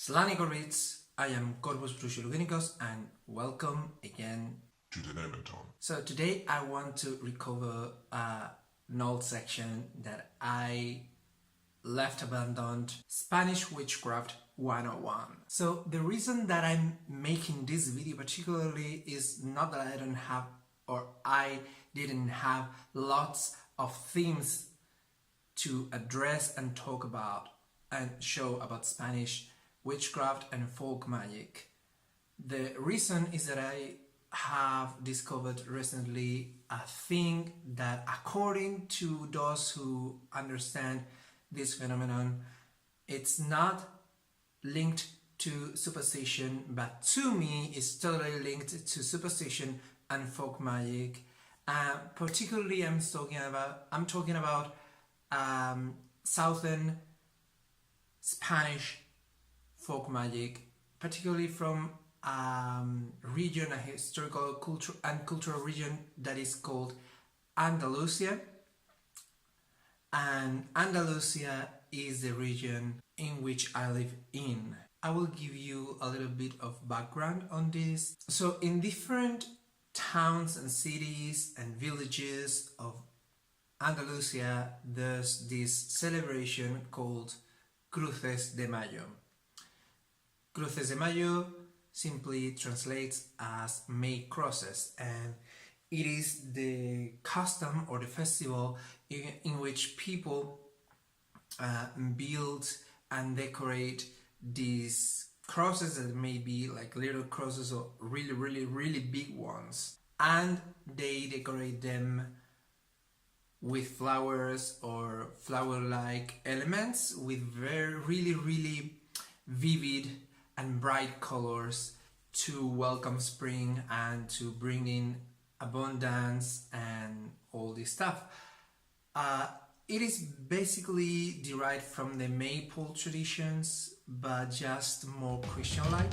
Slania Corvids, I am Corvus, Bruxo, Luggenikos, and welcome again to the Nemeton. So today I want to recover an old section that I left abandoned, Spanish Witchcraft 101. So the reason that I'm making this video particularly is not that I don't have or I didn't have lots of themes to address and talk about and show about Spanish witchcraft and folk magic. The reason is that I have discovered recently a thing that, according to those who understand this phenomenon, it's not linked to superstition, but to me it's totally linked to superstition and folk magic. Particularly I'm talking about southern Spanish folk magic, particularly from region, a historical cultural region that is called Andalusia. And Andalusia is the region in which I live in. I will give you a little bit of background on this. So in different towns and cities and villages of Andalusia, there's this celebration called Cruces de Mayo. Cruces de Mayo simply translates as May crosses, and it is the custom or the festival in which people build and decorate these crosses that may be like little crosses or really big ones, and they decorate them with flowers or flower-like elements with really vivid and bright colors to welcome spring and to bring in abundance and all this stuff. It is basically derived from the Maypole traditions, but just more Christian-like.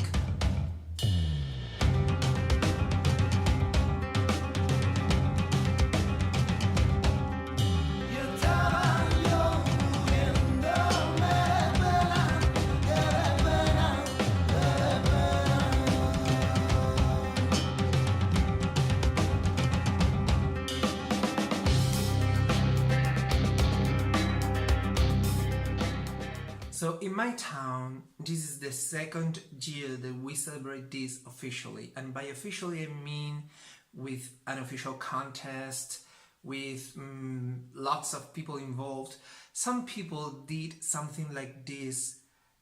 So in my town, this is the second year that we celebrate this officially. And by officially I mean with an official contest, with lots of people involved. Some people did something like this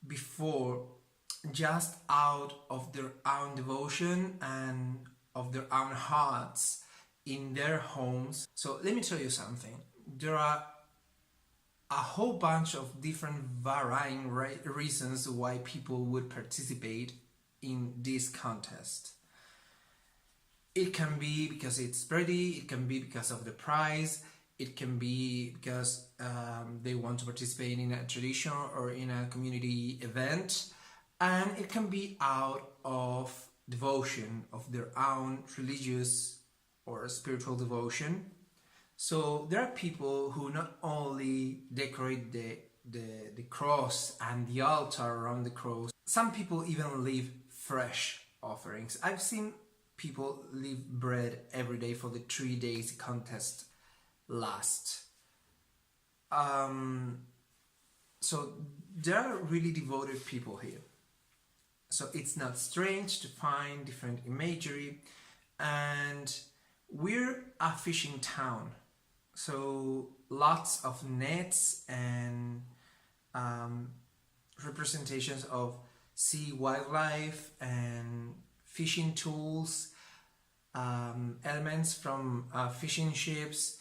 before, just out of their own devotion and of their own hearts in their homes. So let me tell you something. There are a whole bunch of different varying reasons why people would participate in this contest. It can be because it's pretty, it can be because of the prize, it can be because they want to participate in a tradition or in a community event, and it can be out of devotion, of their own religious or spiritual devotion. So there are people who not only decorate the cross and the altar around the cross, some people even leave fresh offerings. I've seen people leave bread every day for the 3 days contest lasts. So there are really devoted people here. So it's not strange to find different imagery, and we're a fishing town. So lots of nets and representations of sea wildlife and fishing tools, elements from fishing ships,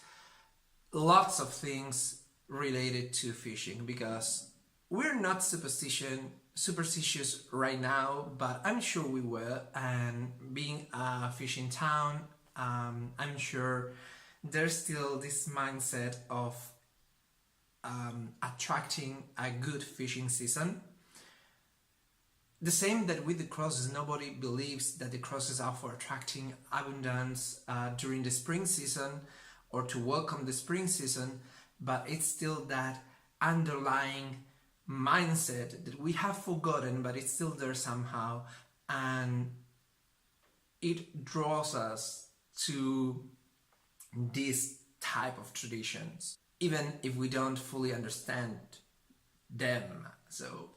lots of things related to fishing, because we're not superstitious right now, but I'm sure we will, and being a fishing town, I'm sure there's still this mindset of attracting a good fishing season. The same that with the crosses, nobody believes that the crosses are for attracting abundance during the spring season or to welcome the spring season, but it's still that underlying mindset that we have forgotten, but it's still there somehow, and it draws us to this type of traditions, even if we don't fully understand them. So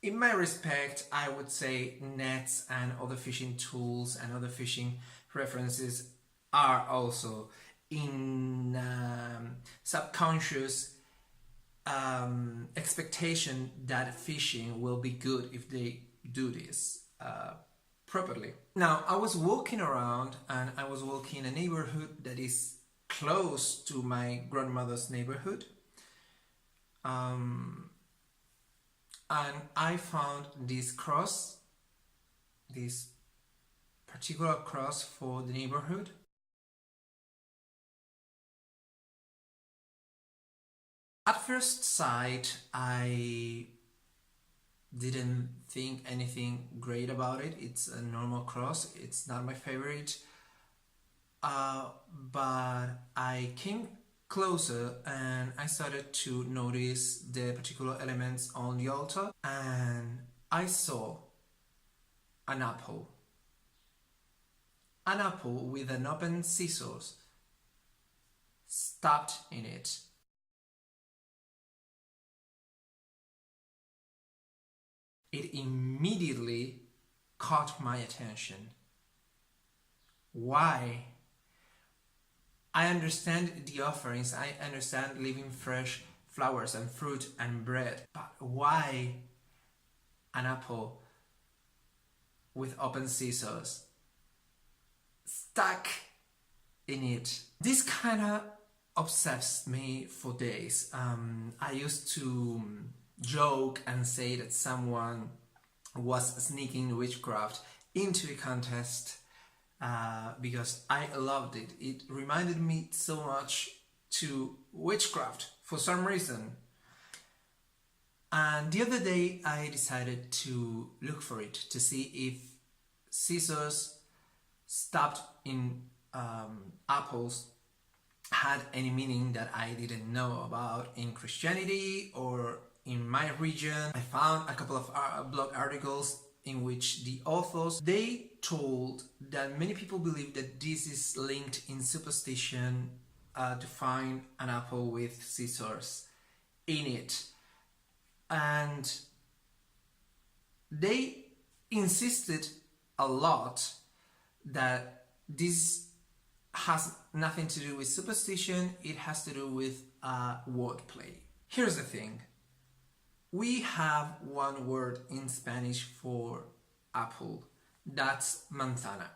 in my respect, I would say nets and other fishing tools and other fishing references are also in subconscious expectation that fishing will be good if they do this properly. Now, I was walking around and I was walking in a neighborhood that is close to my grandmother's neighborhood. And I found this cross, this particular cross for the neighborhood. At first sight, I didn't think anything great about it. It's a normal cross, it's not my favorite. But I came closer and I started to notice the particular elements on the altar, and I saw an apple with an open scissors stabbed in it. It immediately caught my attention. Why? I understand the offerings, I understand leaving fresh flowers and fruit and bread, but why an apple with open scissors stuck in it? This kind of obsessed me for days. I used to joke and say that someone was sneaking witchcraft into a contest because I loved it. It reminded me so much to witchcraft for some reason. And the other day I decided to look for it, to see if scissors stabbed in apples had any meaning that I didn't know about in Christianity or in my region. I found a couple of blog articles in which the authors, they told that many people believe that this is linked in superstition to find an apple with scissors in it. And they insisted a lot that this has nothing to do with superstition, it has to do with wordplay. Here's the thing. We have one word in Spanish for apple, that's manzana.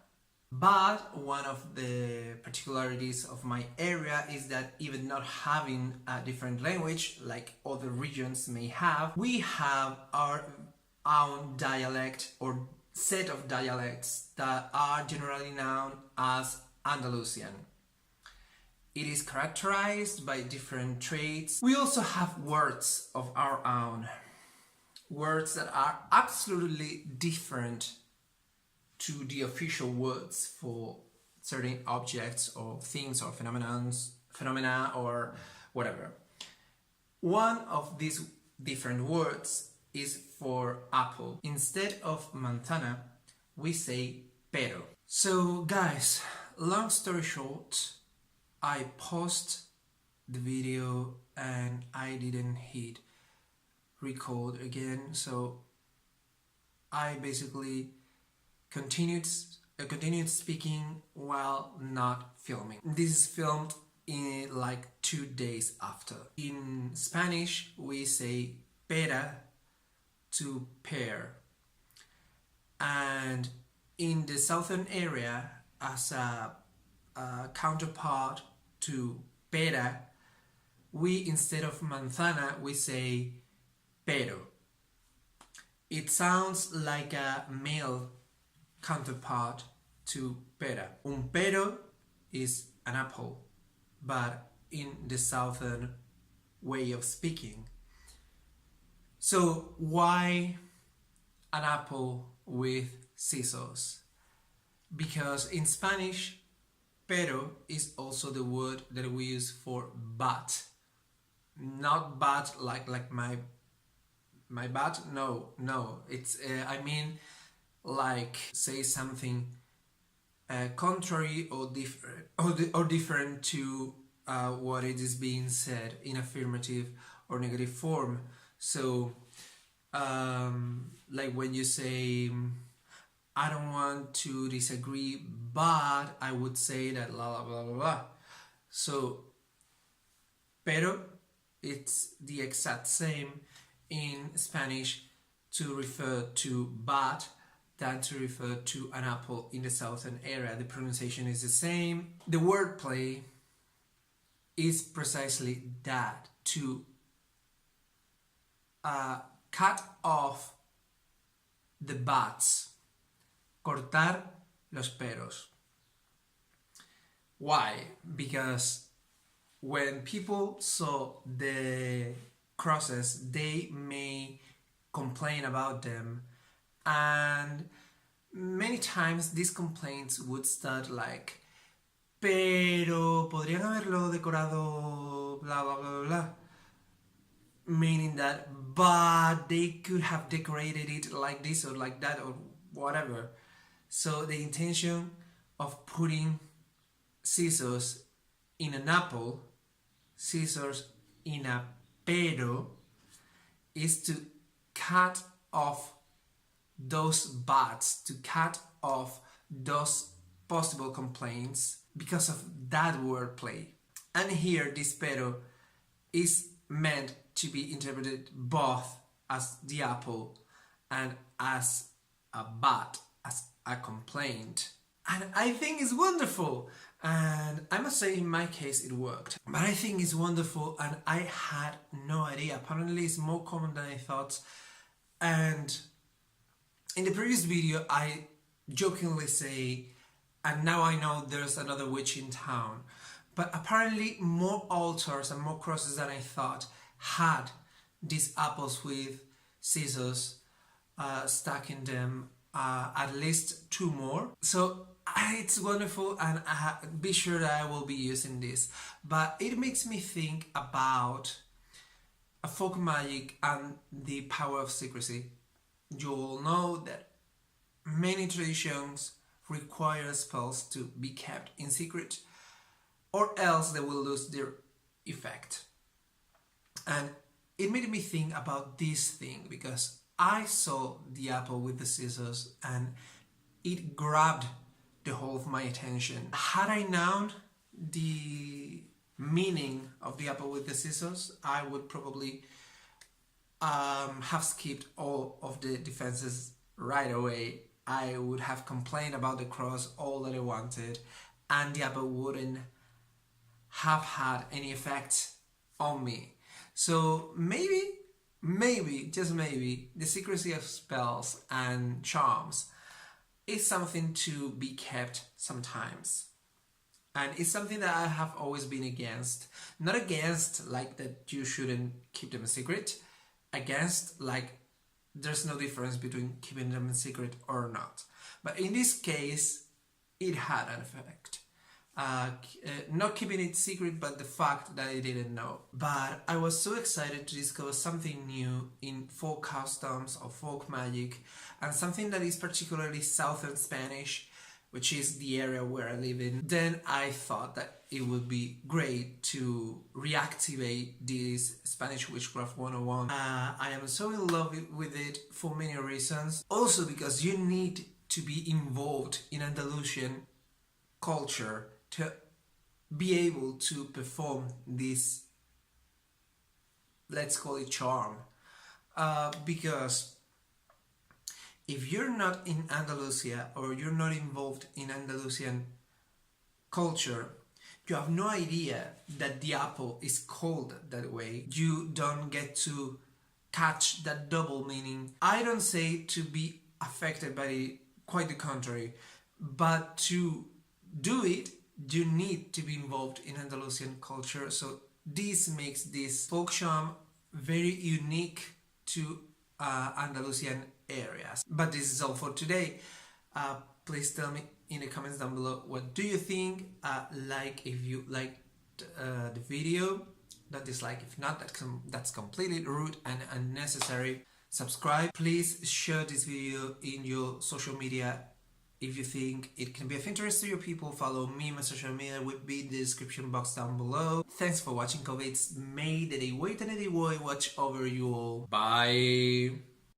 But one of the particularities of my area is that even not having a different language like other regions may have, we have our own dialect or set of dialects that are generally known as Andalusian. It is characterized by different traits. We also have words of our own, words that are absolutely different to the official words for certain objects or things or phenomena or whatever. One of these different words is for apple. Instead of manzana, we say pero. So guys, long story short, I paused the video and I didn't hit record again, so I basically continued speaking while not filming. This is filmed in like 2 days after. In Spanish we say pera to pear, and in the southern area as a counterpart to pera, we instead of manzana we say pero. It sounds like a male counterpart to pera. Un pero is an apple, but in the southern way of speaking. So why an apple with scissors? Because in Spanish, pero is also the word that we use for but. not bad like my bad. No. It's I mean like say something contrary or different or different to what it is being said in affirmative or negative form. So like when you say I don't want to disagree, but I would say that blah blah blah blah. So pero, it's the exact same in Spanish to refer to but than to refer to an apple in the southern area. The pronunciation is the same. The wordplay is precisely that, to cut off the buts. Cortar los peros. Why? Because when people saw the crosses, they may complain about them, and many times these complaints would start like, pero podrían haberlo decorado blah blah blah blah, meaning that but they could have decorated it like this or like that or whatever. So the intention of putting scissors in an apple, scissors in a pero, is to cut off those buts, to cut off those possible complaints because of that wordplay. And here this pero is meant to be interpreted both as the apple and as a but, as a complaint. And I think it's wonderful. And I must say, in my case, it worked. But I think it's wonderful, and I had no idea. Apparently, it's more common than I thought. And in the previous video, I jokingly say, and now I know there's another witch in town. But apparently, more altars and more crosses than I thought had these apples with scissors stuck in them. At least 2 more. So it's wonderful, and be sure that I will be using this. But it makes me think about folk magic and the power of secrecy. You all know that many traditions require spells to be kept in secret, or else they will lose their effect. And it made me think about this thing because I saw the apple with the scissors and it grabbed the whole of my attention. Had I known the meaning of the apple with the scissors, I would probably have skipped all of the defenses right away. I would have complained about the cross all that I wanted, and the apple wouldn't have had any effect on me. So maybe, just maybe, the secrecy of spells and charms is something to be kept sometimes. And it's something that I have always been against. Not against like that you shouldn't keep them a secret. Against like there's no difference between keeping them a secret or not. But in this case, it had an effect. Not keeping it secret, but the fact that I didn't know. But I was so excited to discover something new in folk customs or folk magic, and something that is particularly Southern Spanish, which is the area where I live in. Then I thought that it would be great to reactivate this Spanish Witchcraft 101. I am so in love with it for many reasons. Also because you need to be involved in Andalusian culture to be able to perform this, let's call it charm. Because if you're not in Andalusia or you're not involved in Andalusian culture, you have no idea that the apple is called that way. You don't get to catch that double meaning. I don't say to be affected by it, quite the contrary, but to do it, you need to be involved in Andalusian culture. So this makes this folk charm very unique to Andalusian areas. But this is all for today. Please tell me in the comments down below what do you think. Like if you liked the video, don't dislike. If not, that's completely rude and unnecessary. Subscribe. Please share this video in your social media if you think it can be of interest to your people. Follow me. My social media will be in the description box down below. Thanks for watching, Corvids. May the day wait and the day watch over you all. Bye.